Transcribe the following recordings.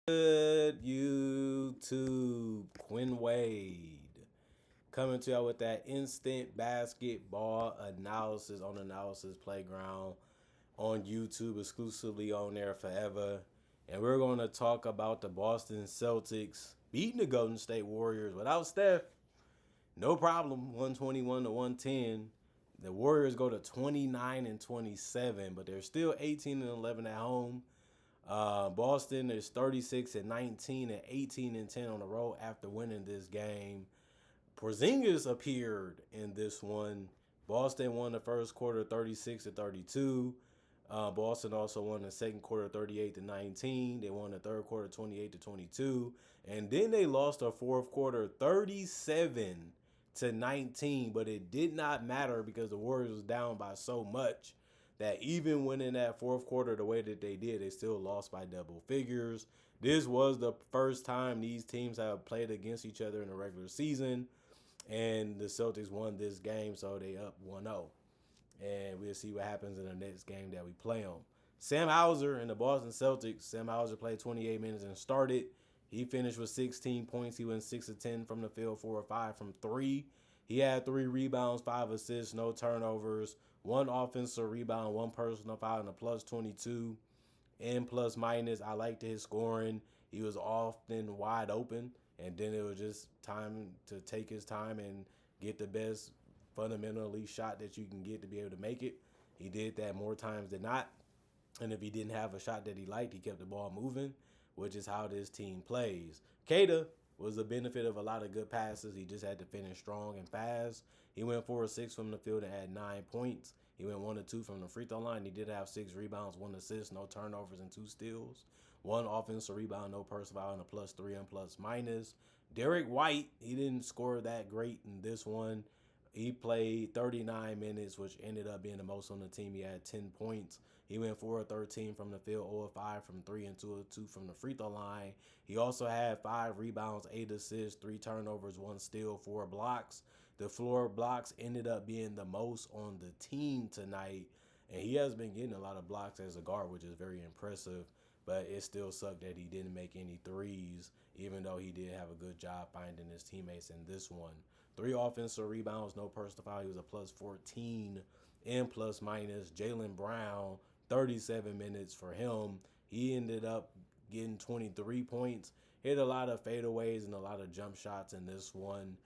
Good YouTube, Quinn Wade coming to y'all with that instant basketball analysis on Analysis Playground on YouTube, exclusively on there forever. And we're going to talk about the Boston Celtics beating the Golden State Warriors without Steph. No problem, 121 to 110. The Warriors go to 29 and 27, but they're still 18 and 11 at home. Boston is 36 and 19 and 18 and 10 on the road after winning this game. Porzingis appeared in this one. Boston won the first quarter 36 to 32. Boston also won the second quarter 38 to 19. They won the third quarter 28 to 22. And then they lost the fourth quarter 37 to 19. But it did not matter because the Warriors was down by so much that even when in that fourth quarter the way that they did, they still lost by double figures. This was the first time these teams have played against each other in the regular season, and the Celtics won this game, so they up 1-0. And we'll see what happens in the next game that we play on. Sam Hauser and the Boston Celtics. Sam Hauser played 28 minutes and started. He finished with 16 points. He went 6 of 10 from the field, 4 of 5 from 3. He had 3 rebounds, 5 assists, no turnovers, 1 offensive rebound, 1 personal foul, and a plus 22 and plus minus. I liked his scoring. He was often wide open, and then it was just time to take his time and get the best fundamentally shot that you can get to be able to make it. He did that more times than not. And if he didn't have a shot that he liked, he kept the ball moving, which is how this team plays. Kada was the benefit of a lot of good passes. He just had to finish strong and fast. He went 4 of 6 from the field and had 9 points. He went 1 of 2 from the free throw line. He did have 6 rebounds, 1 assist, no turnovers, and 2 steals. 1 offensive rebound, no personal foul, and a plus 3 and plus minus. Derek White, he didn't score that great in this one. He played 39 minutes, which ended up being the most on the team. He had 10 points. He went 4 of 13 from the field, 0 of 5 from 3, and 2 of 2 from the free throw line. He also had 5 rebounds, 8 assists, 3 turnovers, 1 steal, 4 blocks. The floor blocks ended up being the most on the team tonight. And he has been getting a lot of blocks as a guard, which is very impressive. But it still sucked that he didn't make any threes, even though he did have a good job finding his teammates in this one. 3 offensive rebounds, no personal foul. He was a plus 14 and plus minus. Jaylen Brown, 37 minutes for him. He ended up getting 23 points. Hit a lot of fadeaways and a lot of jump shots in this one.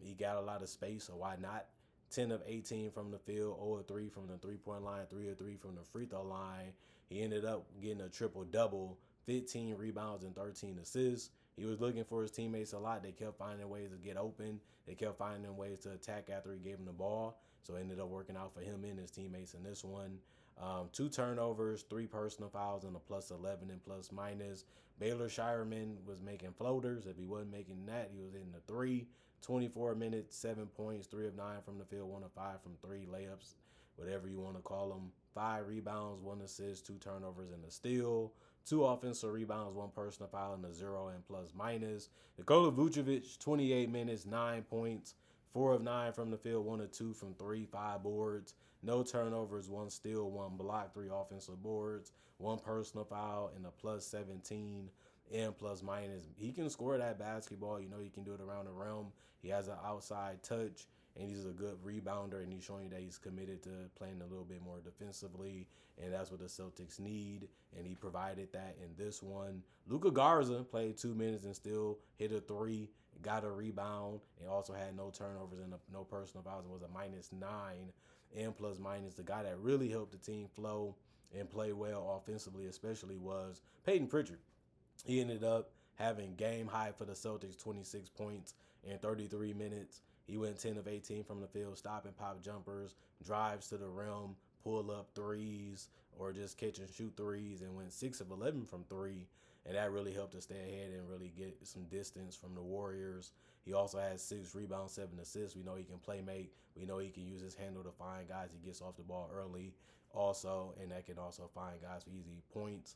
He got a lot of space, so why not? 10 of 18 from the field, 0 of 3 from the three-point line, 3 of 3 from the free throw line. He ended up getting a triple-double, 15 rebounds and 13 assists. He was looking for his teammates a lot. They kept finding ways to get open. They kept finding ways to attack after he gave him the ball. So it ended up working out for him and his teammates in this one. 2 turnovers, 3 personal fouls, and a plus 11 and plus minus. Baylor Shireman was making floaters. If he wasn't making that, he was in the 3. 24 minutes, 7 points, 3 of 9 from the field, 1 of 5 from 3 layups, whatever you want to call them. 5 rebounds, 1 assist, 2 turnovers, and a steal. 2 offensive rebounds, 1 personal foul, and a 0 and plus minus. Nikola Vucevic, 28 minutes, 9 points, 4 of 9 from the field, 1 of 2 from 3, 5 boards. No turnovers, 1 steal, 1 block, 3 offensive boards, 1 personal foul, and a plus 17 and plus minus. He can score that basketball. You know he can do it around the rim. He has an outside touch, and he's a good rebounder, and he's showing that he's committed to playing a little bit more defensively, and that's what the Celtics need, and he provided that in this one. Luka Garza played 2 minutes and still hit a 3, got a rebound, and also had no turnovers and no personal fouls. It was a minus 9 and plus minus. The guy that really helped the team flow and play well offensively especially was Peyton Pritchard. He ended up having game high for the Celtics, 26 points in 33 minutes. He went 10 of 18 from the field, stopping pop jumpers, drives to the rim, pull up threes, or just catch and shoot threes, and went 6 of 11 from 3. And that really helped to stay ahead and really get some distance from the Warriors. He also has 6 rebounds, 7 assists. We know he can play make. We know he can use his handle to find guys. He gets off the ball early also, and that can also find guys for easy points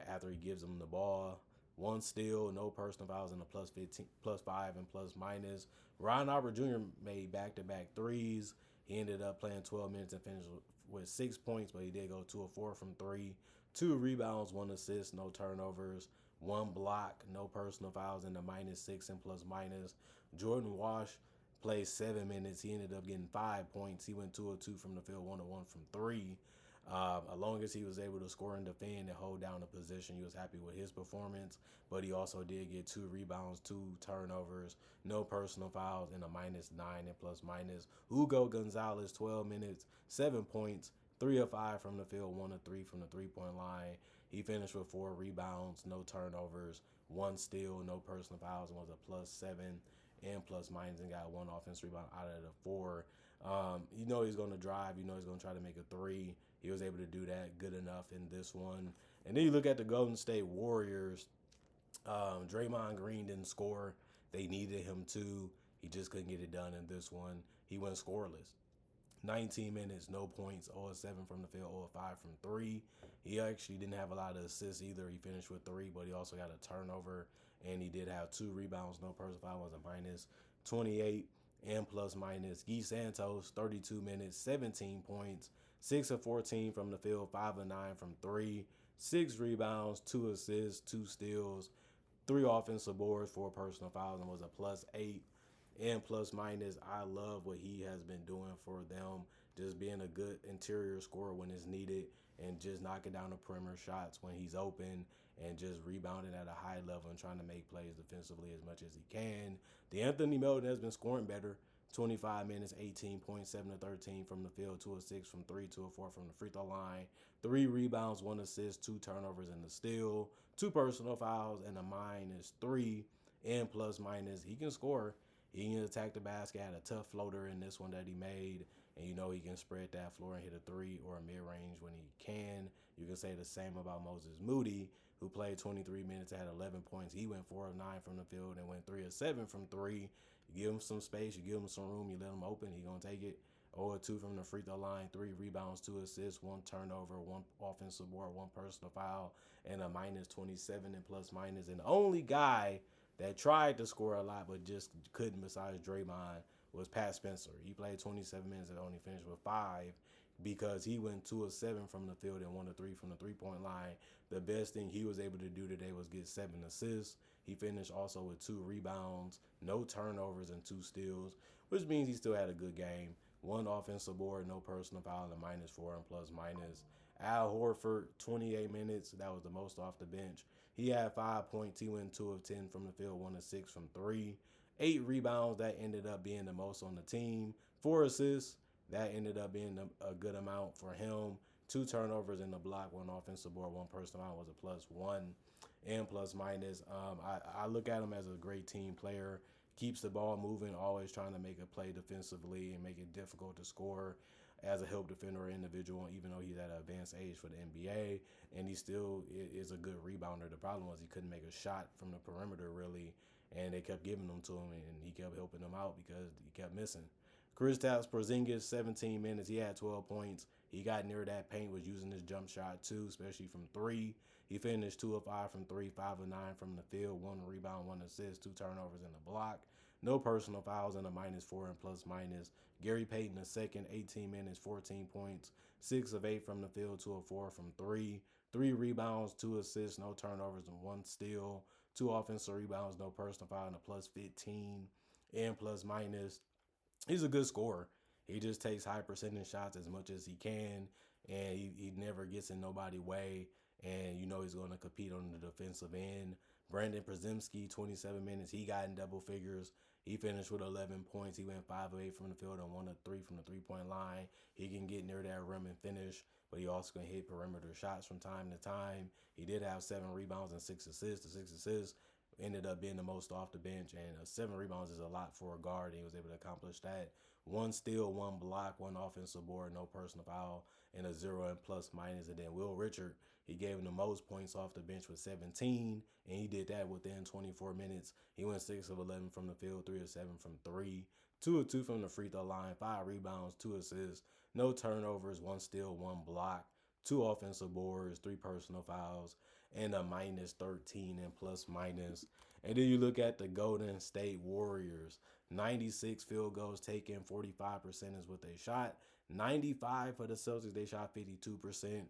after he gives them the ball. 1 steal, no personal fouls, and a plus 15, plus 5, and plus minus. Ron Albert Jr. made back-to-back threes. He ended up playing 12 minutes and finished with 6 points, but he did go 2 of 4 from 3. 2 rebounds, 1 assist, no turnovers, one block, no personal fouls, and a -6 and plus minus. Jordan Wash played 7 minutes. He ended up getting 5 points. He went 2 of 2 from the field, 1 of 1 from three. As long as he was able to score and defend and hold down the position, he was happy with his performance. But he also did get 2 rebounds, 2 turnovers, no personal fouls, and a -9 and plus minus. Hugo Gonzalez, 12 minutes, 7 points, 3 of 5 from the field, 1 of 3 from the 3 point line. He finished with 4 rebounds, no turnovers, 1 steal, no personal fouls, and was a +7 and plus minus and got 1 offensive rebound out of the four. You know he's going to drive. You know he's going to try to make a three. He was able to do that good enough in this one. And then you look at the Golden State Warriors. Draymond Green didn't score. They needed him to. He just couldn't get it done in this one. He went scoreless. 19 minutes, no points, 0 of 7 from the field, 0 of 5 from three. He actually didn't have a lot of assists either. He finished with 3, but he also got a turnover, and he did have 2 rebounds, no personal foul, was a -28 and plus minus. Guy Santos, 32 minutes, 17 points, 6 of 14 from the field, 5 of 9 from three, 6 rebounds, 2 assists, 2 steals, 3 offensive boards, 4 personal fouls, and was a +8 and plus minus. I love what he has been doing for them, just being a good interior scorer when it's needed and just knocking down the perimeter shots when he's open and just rebounding at a high level and trying to make plays defensively as much as he can. DeAnthony Melton has been scoring better. 25 minutes, 18 points, 7 of 13 from the field, 2 of 6 from three, 2 of 4 from the free throw line, 3 rebounds, 1 assist, 2 turnovers, and a steal, 2 personal fouls, and a -3 and plus minus. He can score. He can attack the basket. Had a tough floater in this one that he made. And you know he can spread that floor and hit a three or a mid-range when he can. You can say the same about Moses Moody, who played 23 minutes, had 11 points. He went 4 of 9 from the field and went 3 of 7 from three. You give him some space, you give him some room, you let him open, he going to take it. 0 of 2 from the free throw line, 3 rebounds, 2 assists, 1 turnover, 1 offensive board, 1 personal foul, and a -27 and plus minus. And the only guy that tried to score a lot but just couldn't besides Draymond was Pat Spencer. He played 27 minutes and only finished with 5 because he went 2 of 7 from the field and 1 of 3 from the 3 point line. The best thing he was able to do today was get 7 assists. He finished also with 2 rebounds, no turnovers, and 2 steals, which means he still had a good game. 1 offensive board, no personal foul, and -4 and plus minus. Al Horford, 28 minutes. That was the most off the bench. He had 5 points. He went 2 of 10 from the field, 1 of 6 from three. 8 rebounds. That ended up being the most on the team. 4 assists. That ended up being a good amount for him. 2 turnovers in the block, 1 offensive board, 1 personal foul was a +1 and plus minus. I look at him as a great team player. Keeps the ball moving, always trying to make a play defensively and make it difficult to score as a help defender or individual, even though he's at an advanced age for the NBA, and he still is a good rebounder. The problem was he couldn't make a shot from the perimeter really, and they kept giving them to him, and he kept helping them out because he kept missing. Kristaps Porzingis, 17 minutes. He had 12 points. He got near that paint, was using his jump shot too, especially from three. He finished 2 of 5 from three, 5 of 9 from the field, 1 rebound, 1 assist, 2 turnovers in the block. No personal fouls and a -4 and plus minus. Gary Payton, the second, 18 minutes, 14 points, 6 of 8 from the field, 2 of 4 from three, 3 rebounds, 2 assists, no turnovers, and 1 steal, 2 offensive rebounds, no personal foul, and a +15 and plus minus. He's a good scorer. He just takes high percentage shots as much as he can, and he never gets in nobody's way. And you know he's going to compete on the defensive end. Brandon Przemski, 27 minutes. He got in double figures. He finished with 11 points. He went 5 of 8 from the field and 1 of 3 from the 3 point line. He can get near that rim and finish, but he also can hit perimeter shots from time to time. He did have 7 rebounds and 6 assists. The 6 assists ended up being the most off the bench, and 7 rebounds is a lot for a guard. He was able to accomplish that. 1 steal, 1 block, 1 offensive board, no personal foul, and a 0 and plus minus. And then Will Richard, he gave him the most points off the bench with 17, and he did that within 24 minutes. He went 6 of 11 from the field, 3 of 7 from three, 2 of 2 from the free throw line, 5 rebounds, 2 assists, no turnovers, 1 steal, 1 block, 2 offensive boards, 3 personal fouls, and a -13 and plus minus. And then you look at the Golden State Warriors. 96 field goals taken, 45% is what they shot. 95 for the Celtics, they shot 52%.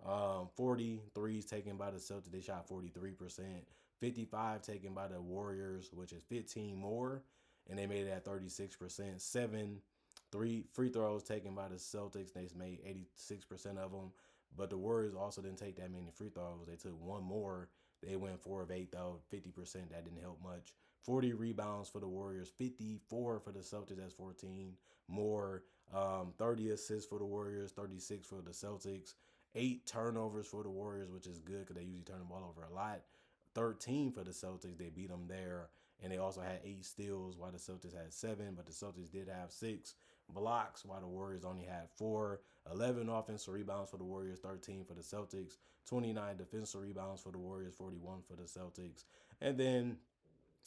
43s taken by the Celtics. They shot 43%. 55 taken by the Warriors, which is 15 more, and they made it at 36%. Three free throws taken by the Celtics. They made 86% of them. But the Warriors also didn't take that many free throws. They took one more. They went 4 of 8 though, 50%. That didn't help much. 40 rebounds for the Warriors, 54 for the Celtics. That's 14 more. 30 assists for the Warriors, 36 for the Celtics. 8 turnovers for the Warriors, which is good because they usually turn the ball over a lot. 13 for the Celtics. They beat them there. And they also had 8 steals while the Celtics had 7, but the Celtics did have 6 blocks while the Warriors only had 4. 11 offensive rebounds for the Warriors, 13 for the Celtics. 29 defensive rebounds for the Warriors, 41 for the Celtics. And then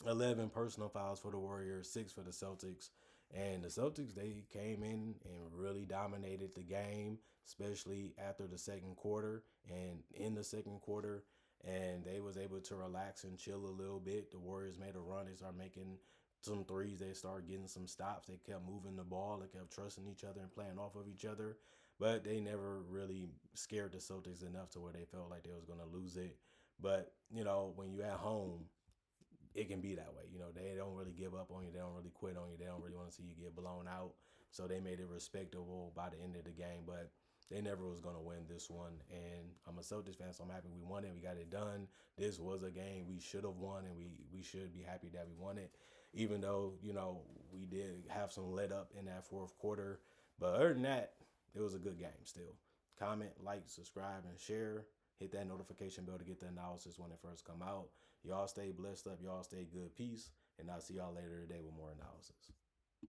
11 personal fouls for the Warriors, 6 for the Celtics. And the Celtics, they came in and really dominated the game, especially after the second quarter and in the second quarter. And they was able to relax and chill a little bit. The Warriors made a run. They started making some threes. They started getting some stops. They kept moving the ball. They kept trusting each other and playing off of each other. But they never really scared the Celtics enough to where they felt like they was going to lose it. But, when you at home, it can be that way. They don't really give up on you. They don't really quit on you. They don't really want to see you get blown out. So they made it respectable by the end of the game. But they never was going to win this one. And I'm a Celtics fan, so I'm happy we won it. We got it done. This was a game we should have won, and we should be happy that we won it. Even though, we did have some let up in that fourth quarter. But other than that, it was a good game still. Comment, like, subscribe, and share. Hit that notification bell to get the analysis when it first come out. Y'all stay blessed up. Y'all stay good. Peace. And I'll see y'all later today with more analysis.